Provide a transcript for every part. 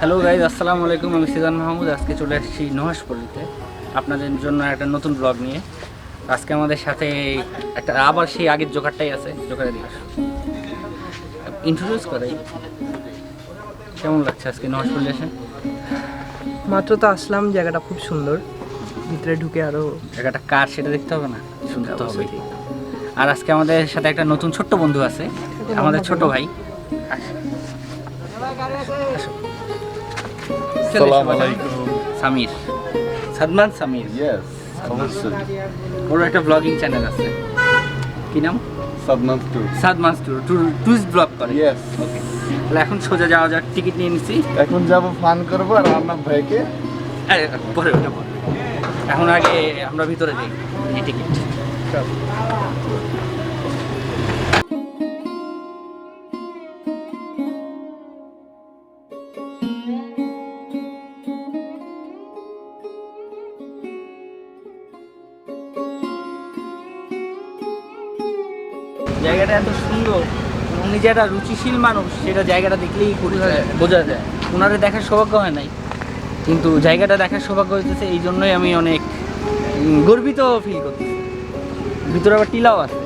Hello guys, আসসালামু আলাইকুম। আমি সিজান মাহমুদ। আজকে চলে আসছি নুহাশপল্লিতে আপনাদের জন্য একটা নতুন ব্লগ নিয়ে। আজকে আমাদের সাথে একটা আবার সেই আগের জোকারটাই আছে। জোকারে দিয়ে ইন্ট্রোডিউস করাই, কেমন লাগছে আজকে নুহাশপল্লি এসে? মাত্র তো আসলাম, জায়গাটা খুব সুন্দর। ভিতরে ঢুকে আরো জায়গাটা কার সেটা দেখতে হবে না, শুনতে হবে। আর আজকে আমাদের সাথে একটা নতুন ছোট্ট বন্ধু আছে, আমাদের ছোট ভাই। আসসালামু আলাইকুম। সামির, সাদমান সামির। ইয়েস, অবশ্যই। ওর একটা ব্লগিং চ্যানেল আছে, কি নাম? সাদমান টুরিস্ট ব্লগ করে। ইয়েস। ওকে, তাহলে এখন সোজা যাওয়া যাক। টিকিট নিয়ে নিচ্ছি, এখন যাব ফান করব আর রান্না ভাইকে পরে ওটা পরে। এখন আগে আমরা ভিতরে যাই, এই টিকিট। জায়গাটা এত সুন্দর, উনি যে একটা রুচিশীল মানুষ সেটা জায়গাটা দেখলেই বোঝা যায়। ওনারে দেখার সৌভাগ্য হয় নাই, কিন্তু জায়গাটা দেখার সৌভাগ্য হইতেছে। এই জন্যই আমি অনেক গর্বিত ফিল করতেছি। ভিতরে আবার টিলাও আছে,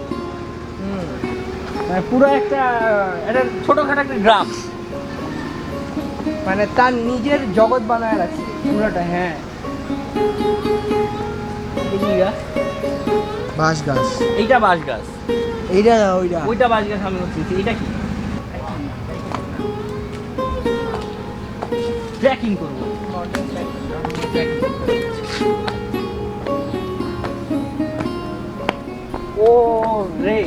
মানে পুরো একটা ছোটখাটো একটা গ্রাম, মানে তার নিজের জগৎ বানায় রাখছে পুরোটা। হ্যাঁ, বাঁশ গাছ, এইটা বাঁশ গাছ, এইটা ওইটা ওইটা বাঁশ গাছ। আমি বলছি এইটা কি ট্রেকিং করবো। ও রে,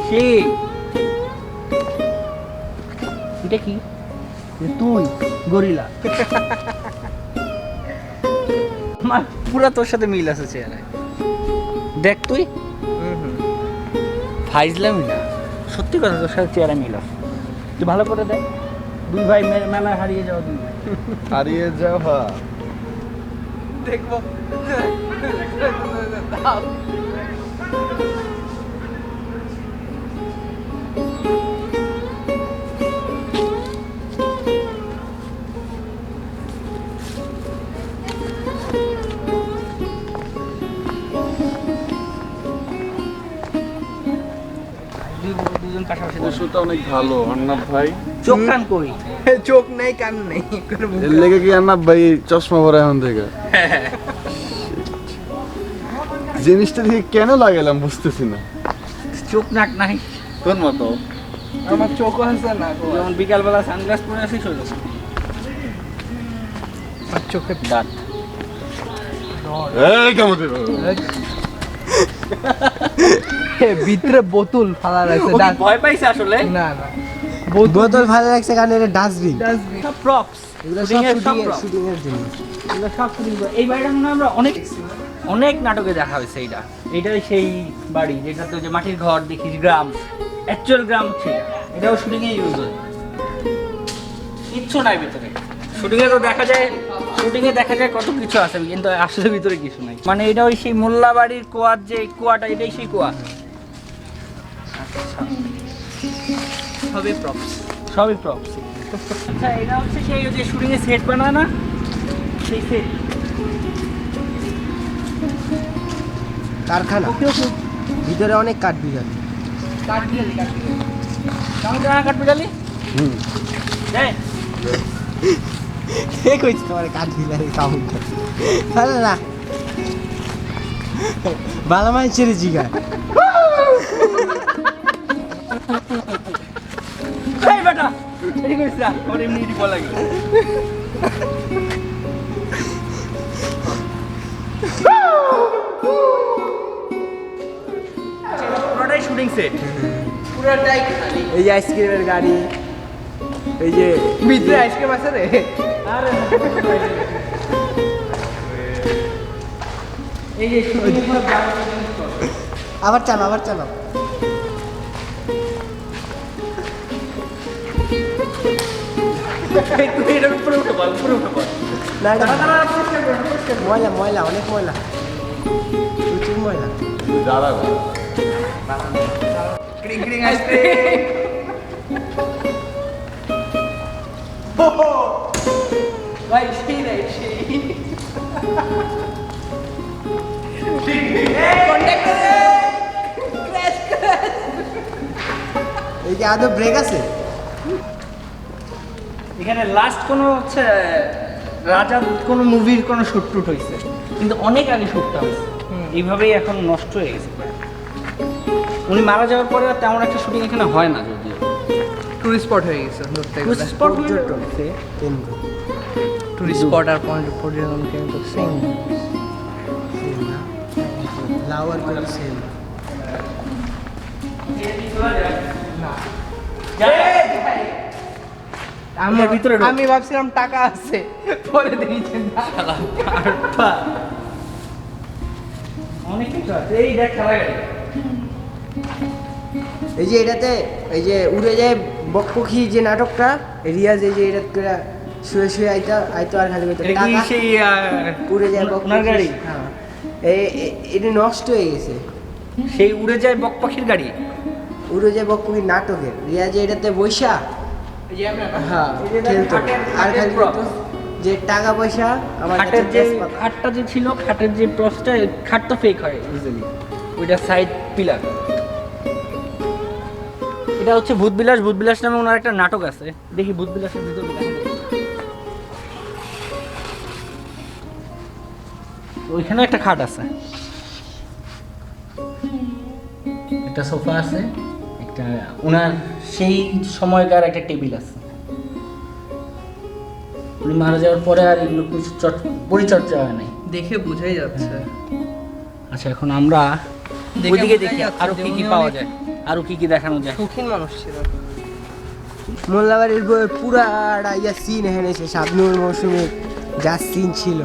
সেই এটা কি? তুই গরিলা। আমার পুরা তোর সাথে মিল আছে চেহারায়। দেখ তুই, ফাইজলামি না, সত্যি কথা, তোর সাথে চেহারা মিল আছে। তুই ভালো করে দেখ। দুই ভাই মেলায় হারিয়ে যাওয়া, দুই ভাই হারিয়ে যাওয়া। দেখবো। দুজন পাশাপাশি। পশুটা অনেক ভালো অর্ণব ভাই। চোখ কান কই? চোখ নেই, কান নেই, এর লেগে কি অর্ণব ভাই চশমা পরে এখন থেকে? জিনিসটা দেখে কেন লাগালাম বুঝতেছি না। চোখ নাক নাই তোর মতো। আমার চোখও আছে না, যেমন বিকালবেলা সানগ্লাস পরে আসিস ওই রকম। আর চোখের দাঁত এই কেমন দিল? ভিতরে বোতল ফালা রাখছে। ভয় পাইছে আসলে। না না, বোতল ফালা রাখছে কারণ এটা ডাস্টবিন। সব প্রপস, এগুলো শুটিং এর সব props। শুটিং এর জন্য। এগুলো সব শুটিং। এই বাড়িটা মনে হয় আমরা অনেক নাটকে দেখা হয়েছে। এইটাই সেই বাড়ি যেটাতে যে মাটির ঘর দেখিস, গ্রাম, অ্যাকচুয়াল গ্রাম হচ্ছে এটা। এটাও শুটিং এ ইউজ হয়। কিচ্ছু নাই ভিতরে। শুটিং এ তো দেখা যায়, শুটিং এ দেখা যায় কত কিছু আছে, কিন্তু আসলে ভিতরে কিছু নাই। মানে এটা ওই সেই মোল্লা বাড়ির কুয়ার যে কুয়াটা, এটাই সেই কুয়া। সবই প্রপস। সবই প্রপস। আচ্ছা, এটা হচ্ছে সেই যে শুটিং এ সেট বানায় না, সেই সেট কারখানা। ভিতরে অনেক কাঠ বিড়ালি। কাঠ বিড়ালি। হ্যাঁ, কে কইছে তোমার কাঠ বিড়ালি সাউন্ড? আরে না, ভালো মানুষের জিগা। এই বেটা, এই কইছ না, ওর এমনি বল লাগে। পুরোটাই শুটিং সেট, পুরোটাই খালি। এই যে আইসক্রিমের গাড়ি, এই যে ভিতরে আইসক্রিম আছে রে। আরে এই যে শুটিং এর পুরো আবার চালো, আবার চালো। তুই এটার উপরে উঠে বল, উপরে উঠে বল। না এটা ময়লা, ময়লা, অনেক ময়লা, প্রচুর ময়লা। দাঁড়াবো। ক্রিং ক্রিং আইসক্রিম। ভাই সেই নাই সেই এই যে আদৌ ব্রেক আছে? এখানে লাস্ট কোনো হচ্ছে রাজা কোনো মুভির কোনো শুট টুট হয়েছে, কিন্তু অনেক আগে শুটটা হয়েছে, এইভাবেই এখন নষ্ট হয়ে গেছে প্রায়। উনি মারা যাওয়ার পরে আর তেমন একটা শুটিং এখানে হয় না, যদিও টুরিস্ট স্পট হয়ে গেছে ধরতে গেলে। টুরিস্ট স্পট কেন্দ্র টুরিস্ট স্পট আর পর্যটন কেন্দ্র সেম। ফ্লাওয়ার করে সেম। আমি ভাবছিলাম টাকা আছে, পরে দেখেছেন অনেক কিছু আছে। এই দেখ খেলা গাড়ি, এই যে এটাতে এই যে উড়ে যায় বকপক্ষী যে নাটকটা, রিয়াজ এই যে এটা করে শুয়ে শুয়ে আইতো আর খালি বলতো এটা কি টাকা সেই উড়ে যায় ওনার গাড়ি? হ্যাঁ, এটা নষ্ট হয়ে গেছে। সেই উড়ে যায় বক পাখির গাড়ি। উড়ে যায় বকপক্ষী নাটকের রিয়াজ এটাতে বৈশা হ্যাঁ খেলতো আর খালি বলতো যে টাকা পয়সা আমার খাটের কাছে যে তেজপাতা। খাটটা যে ছিল, খাটের যে প্রসটা, খাট তো ফেক হয় ইজিলি, ওইটা সাইড পিলার। এটা হচ্ছে ভূতবিলাস। ভূতবিলাস নামে ওনার একটা নাটক আছে, দেখি ভূতবিলাসের ভিতরে দেখা যায়। ওইখানেও একটা খাট আছে, একটা সোফা আছে, একটা ওনার সেই সময়কার একটা টেবিল আছে। উনি মারা যাওয়ার পরে আর এগুলো কিছু পরিচর্যা হয় নাই। দেখে বোঝাই যাচ্ছে। আচ্ছা, এখন আমরা দেখে ওইদিকে বোঝাই দেখি যাচ্ছে আরো যে কি কি উনি পাওয়া অনেক যায়, আরো কি কি দেখানো যায়। শৌখিন মানুষ ছিল। মোল্লাবাড়ির পুরাটা ইয়া সিন এনেছে শাবনুর মৌসুমে যা সিন ছিল।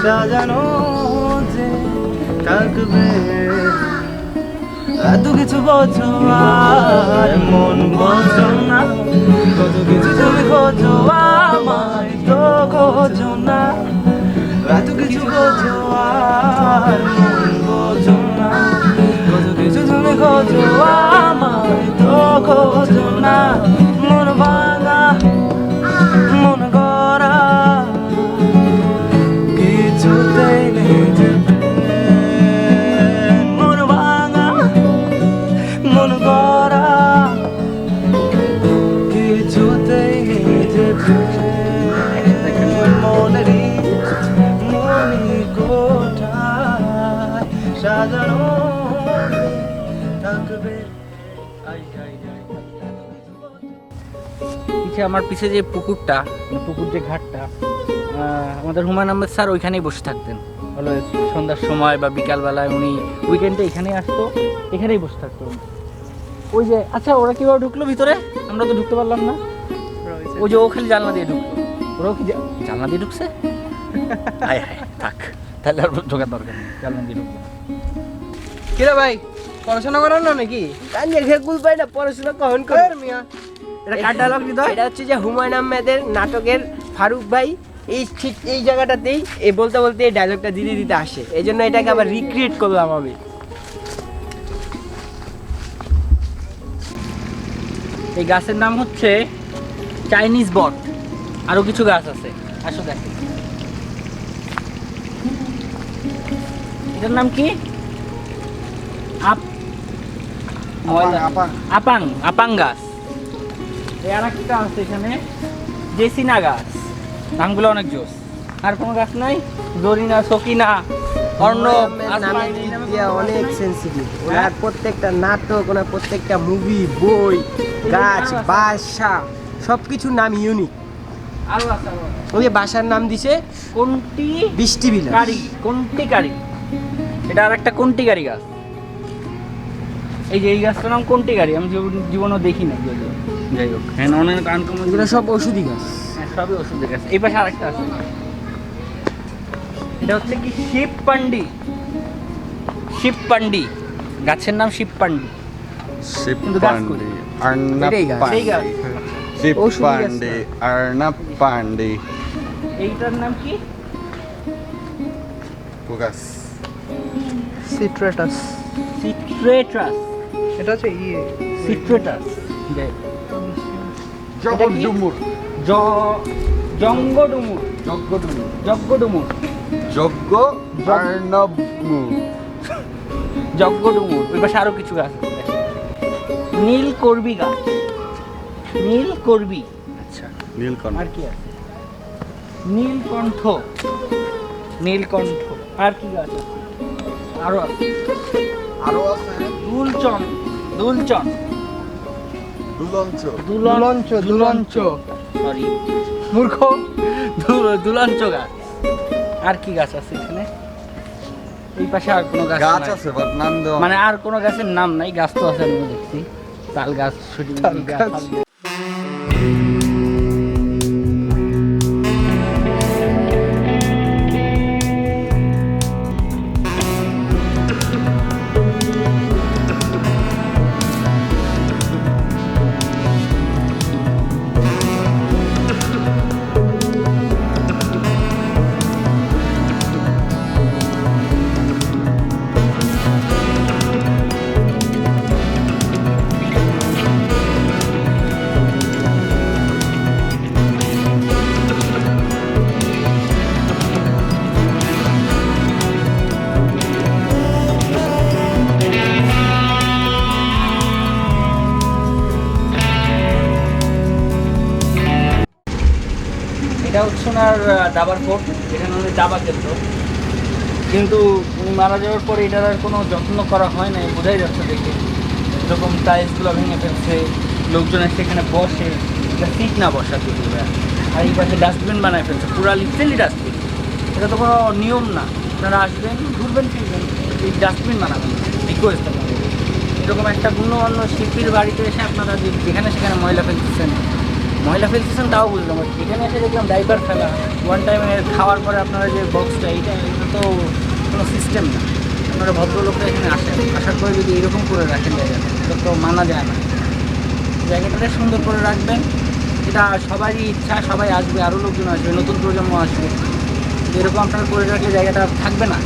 সাজানো যে থাকবে এত কিছু বোঝো আর মন বোঝো না, কত কিছু তুমি খোঁজো আমায় তো খোঁজো না, এত কিছু বোঝো আর মন বোঝো না, কত কিছু তুমি খোঁজো আমায় তো খোঁজো না, মন ভাঙা মন গড়া কিছুতেই নেই যে প্রেম, মন ভাঙা মন গড়া কিছুতেই নেই যে প্রেম, মনেরই মনি কোঠায় সাজানো থাকবে। আমার পিছে যে পুকুরটা, পুকুর যে ঘাটটা, আমাদের হুমায়ুন আহমেদ স্যার ওইখানেই বসে থাকতেন। হলো সন্ধ্যার সময় বা বিকালবেলায় উনি উইকেন্ডে এখানেই আসতো, এখানেই বসে থাকতো। ওই যে আচ্ছা, ওরা কিভাবে ঢুকলো ভিতরে? আমরা তো ঢুকতে পারলাম না। ওই যে ও খালি জানলা দিয়ে ঢুকলো, ওরাও কি জানলা দিয়ে ঢুকছে? হায় হায়, থাক তাহলে আর ঢোকার দরকার নেই, জানলা দিয়ে ঢুকলো। কিরে ভাই, পড়াশোনা করার না নাকি? কান্নে ঘেকুল পাই না, পড়াশোনা কখন করে মিয়া। এটা কার ডায়লগ দিত? এটা হচ্ছে যে হুমায়ুন আহমেদের নাটকের ফারুক ভাই এই ঠিক এই জায়গাটাতেই এই বলতে বলতে এই ডায়লগটা দিতে দিতে আসে, এই জন্য এটাকে আবার রিক্রিয়েট করলাম আমি। এই গাছের নাম হচ্ছে চাইনিজ বট, আরো কিছু গাছ আছে, আসো দেখো। এটার নাম কি? আপাং, আপাং গাছ। এই আর একটা আছে এখানে জেসিনা গাছ, নামগুলো অনেক জোস। আর কোনো গাছ নাই? জরিনা, সকিনা, অর্ণব, নামের দিক দিয়ে অনেক সেন্সিটিভ। ওনার প্রত্যেকটা নাটক, ওনার প্রত্যেকটা মুভি, বই, গাছ, বাসা সবকিছুর নাম ইউনিক। আরো আছে, আরো আছে। ওই যে বাসার নাম দিছে কোনটি বৃষ্টি বিলাস। কারি, কোনটি কারি, এটা আর একটা কোনটি কারি গাছ। এই যে এই গাছটার নাম কোনটি গাড়ি, আমি জীবনও দেখি না, যদিও যাই হোক। হ্যাঁ, অনেক আনকমন, এগুলো সব ওষুধি গাছ। হ্যাঁ সবই ওষুধের গাছ। এই পাশে আরেকটা আছে, এটা হচ্ছে কি শিবপান্ডি। শিবপান্ডি গাছের নাম শিবপান্ডি, কিন্তু গাছ কই? শিবপান্ডি, এটাই গাছ। সেই গাছ। শিব ঔষধি গাছ পান্ডে অর্ণব পান্ডে এইটার নাম কি? ফোকাস সিট্রেটাস। সিট্রেটাস। এটা হচ্ছে সিট্রেটাস। জগডুমুর জঙ্গডুমুর। জগডুমুর যজ্ঞডুমুর। যজ্ঞ অর্ণব মুর যজ্ঞডুমুর। ওই পাশে আরো কিছু গাছ আছে দেখেন। নীল করবি গাছ। নীল করবি। আচ্ছা, নীলকণ্ঠ আর কি আছে? নীলকণ্ঠ। নীলকণ্ঠ। আর কি গাছ আছে? আরো আছে। আরো আছে দুলচন। দুলচন। দুলঞ্চ দুলঞ্চ। দুলঞ্চ। সরি, মূর্খ। দুলঞ্চ গাছ। আর কি গাছ আছে এখানে? এই পাশে আর কোনো গাছ গাছ নাই। আছে বাট নাম দেওয়া মানে আর কোনো গাছের নাম নাই, গাছ তো আছে আমি দেখছি। তাল গাছ, শুটিং তাল গাছ। গাছ। এটা হচ্ছে ওনার দাবার কোট, যেখানে উনি দাবা খেলতো। কিন্তু উনি মারা যাওয়ার পরে এটার আর কোনো যত্ন করা হয় না, বোঝাই যাচ্ছে দেখে। এরকম টাইলসগুলো ভেঙে ফেলছে, লোকজন এসে এখানে বসে, এটা সিট না বসার জন্য। আর এই পাশে ডাস্টবিন বানায় ফেলছে, পুরা লিটারেলি ডাস্টবিন। এটা তো কোনো নিয়ম না, আপনারা আসবেন, ঘুরবেন, ফিরবেন, এই ডাস্টবিন বানাবেন। রিকোয়েস্ট আপনাদের, এরকম একটা গুণমান্য শিল্পীর বাড়িতে এসে আপনারা যেখানে সেখানে ময়লা ফেলতেছেন তাও বুঝলাম। এখানে এসে দেখলাম ডাইপার ফেলা, ওয়ান টাইমে খাওয়ার পরে আপনারা যে বক্সটা, এটা তো কোনো সিস্টেম না। আপনারা ভদ্রলোকরা এখানে আসেন, আসার পরে যদি এরকম করে রাখেন জায়গাটা, এটা তো মানা যায় না। জায়গাটাকে সুন্দর করে রাখবেন, এটা সবারই ইচ্ছা, সবাই আসবে, আরও লোকজন আসবে, নতুন প্রজন্ম আসবে। এরকম আপনারা করে রাখলে জায়গাটা থাকবে না।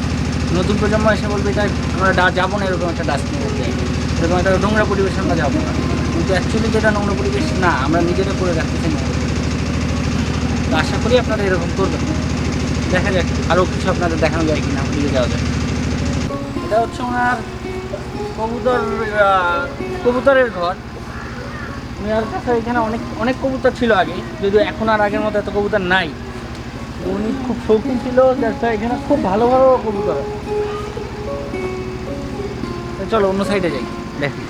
নতুন প্রজন্ম এসে বলবে এটা আমরা যাবো না, এরকম একটা ডাস্টবিনের জায়গা, এরকম একটা নোংরা পরিবেশ আমরা যাবো না। কিন্তু অ্যাকচুয়ালি যেটা নোংরা পরিবেশ না, আমরা নিজেরা করে রাখতেছি না। তো আশা করি আপনারা এরকম করবেন। দেখা যাক আরও কিছু আপনাদের দেখানো যায় কিনা, দিয়ে যাওয়া যায়। এটা হচ্ছে ওনার কবুতরের ঘর। ওনার কাছে এখানে অনেক কবুতর ছিল আগে, যদিও এখন আর আগের মতো এত কবুতর নাই। উনি খুব শৌখিন ছিল, এখানে খুব ভালো ভালো কবুতর আছে। চলো অন্য সাইডে যাই, দেখি।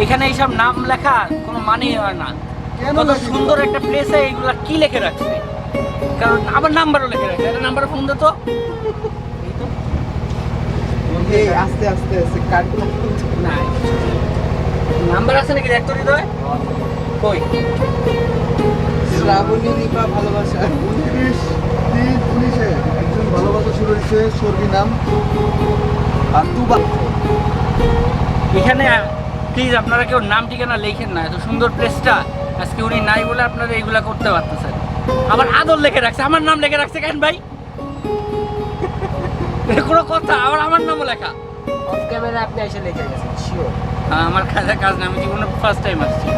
এখানে এইসব নাম লেখা কোনো মানেই হয় না। কত সুন্দর একটা প্লেসে এইগুলা কি লিখে রাখছে, কারণ আবার নাম্বারও লিখে রাখছে। এটা নাম্বারে ফোন দে তো। আস্তে আস্তে আস্তে কাটগুলো না, নাম্বার আছে নাকি দেখ তো হৃদয়। কই? শ্রাবণী নিপা ভালোবাসা 29/3/19 একজন ভালোবাসা শুরু হয়েছে সর্বি নাম আর তুবা। এখানে প্লিজ আপনারা কেউ নাম ঠিকানা লেখেন না, এত সুন্দর প্লেসটা আজকে উনি নাই বলে আপনারা এইগুলা করতে পারতেছেন। আবার আদর লিখে রাখছে, আমার নাম লিখে রাখছে কেন ভাই? কোনো কথা? আবার আমার নামও লেখা। অফ ক্যামেরা আপনি এসে লিখে গেছেন শিওর? আমার কাজ না, আমি জীবনে ফার্স্ট টাইম আসছি।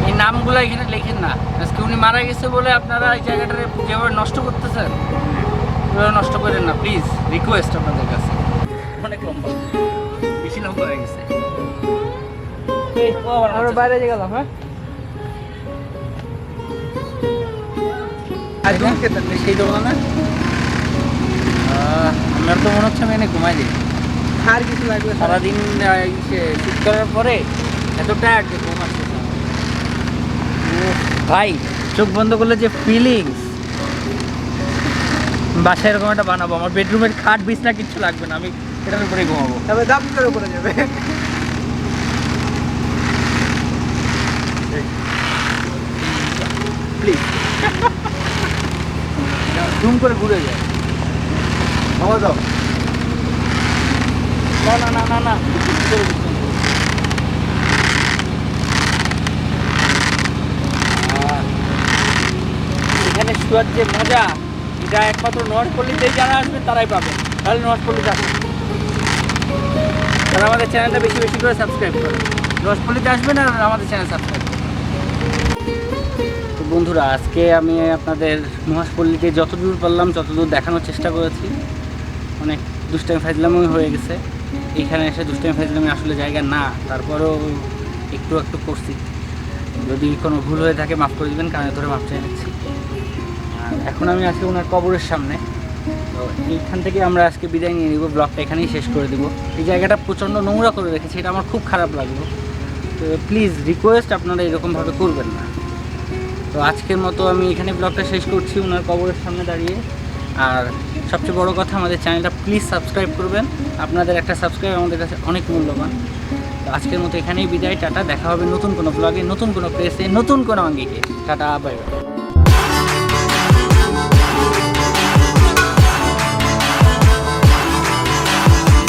এই নামগুলো এখানে লেখেন না। আজকে উনি মারা গেছে বলে আপনারা এই জায়গাটা যেভাবে নষ্ট করতেছেন, ওইভাবে নষ্ট করেন না প্লিজ, রিকোয়েস্ট আপনাদের কাছে। অনেক লম্বা, বেশি লম্বা হয়ে গেছে। আমরা বাইরে গেলাম। হ্যাঁ, আর দুধ খেতাম সেই দোকান না, আমার তো মনে হচ্ছে আমি এনে ঘুমাই দিই। আর কিছু লাগবে? সারাদিন শীত করার পরে এত টায়ার্ড যে ঘুম আসছে না। ভাই চোখ বন্ধ করলে যে ফিলিংস, বাসায় এরকম একটা বানাবো। আমার বেডরুমের খাট বিছনা কিচ্ছু লাগবে না, আমি এটার উপরে ঘুমাবো। তবে দাম করে উপরে যাবে। প্লিজ ধুম করে ঘুরে যায়। খাওয়া দাও না না না না এখানে শোয়ার যে মজা, এটা একমাত্র নর্থপল্লীতেই যারা আসবেন তারাই পাবেন। তাহলে নর্থপল্লীতে আসবেন, তারা আমাদের চ্যানেলটা বেশি বেশি করে সাবস্ক্রাইব করুন। নর্থপল্লীতে আসবেন আর আমাদের চ্যানেল সাবস্ক্রাইব করুন। তো বন্ধুরা, আজকে আমি আপনাদের মহেশপল্লীতে যতদূর পারলাম ততদূর দেখানোর চেষ্টা করেছি। অনেক দুষ্টামি ফাজলামি হয়ে গেছে, এখানে এসে দুষ্টামি ফাজলামি আসলে জায়গা না, তারপরেও একটু একটু করছি। যদি কোনো ভুল হয়ে থাকে মাফ করে দেবেন, কানে ধরে মাফ চেয়ে নিচ্ছি। আর এখন আমি আছি ওনার কবরের সামনে। তো এইখান থেকে আমরা আজকে বিদায় নিয়ে নিব, ব্লগটা এখানেই শেষ করে দেবো। এই জায়গাটা প্রচণ্ড নোংরা করে রেখেছে, এটা আমার খুব খারাপ লাগলো। তো প্লিজ রিকোয়েস্ট, আপনারা এরকমভাবে করবেন না। তো আজকের মতো আমি এখানে ব্লগটা শেষ করছি ওনার কবরের সামনে দাঁড়িয়ে। আর সবচেয়ে বড় কথা, আমাদের চ্যানেলটা প্লিজ সাবস্ক্রাইব করবেন। আপনাদের একটা সাবস্ক্রাইব আমাদের কাছে অনেক মূল্যবান। তো আজকের মতো এখানেই বিদায়, টাটা। দেখা হবে নতুন কোনো ব্লগে, নতুন কোনো প্লেসে, নতুন কোনো আঙ্গিকে। Tata, bye bye.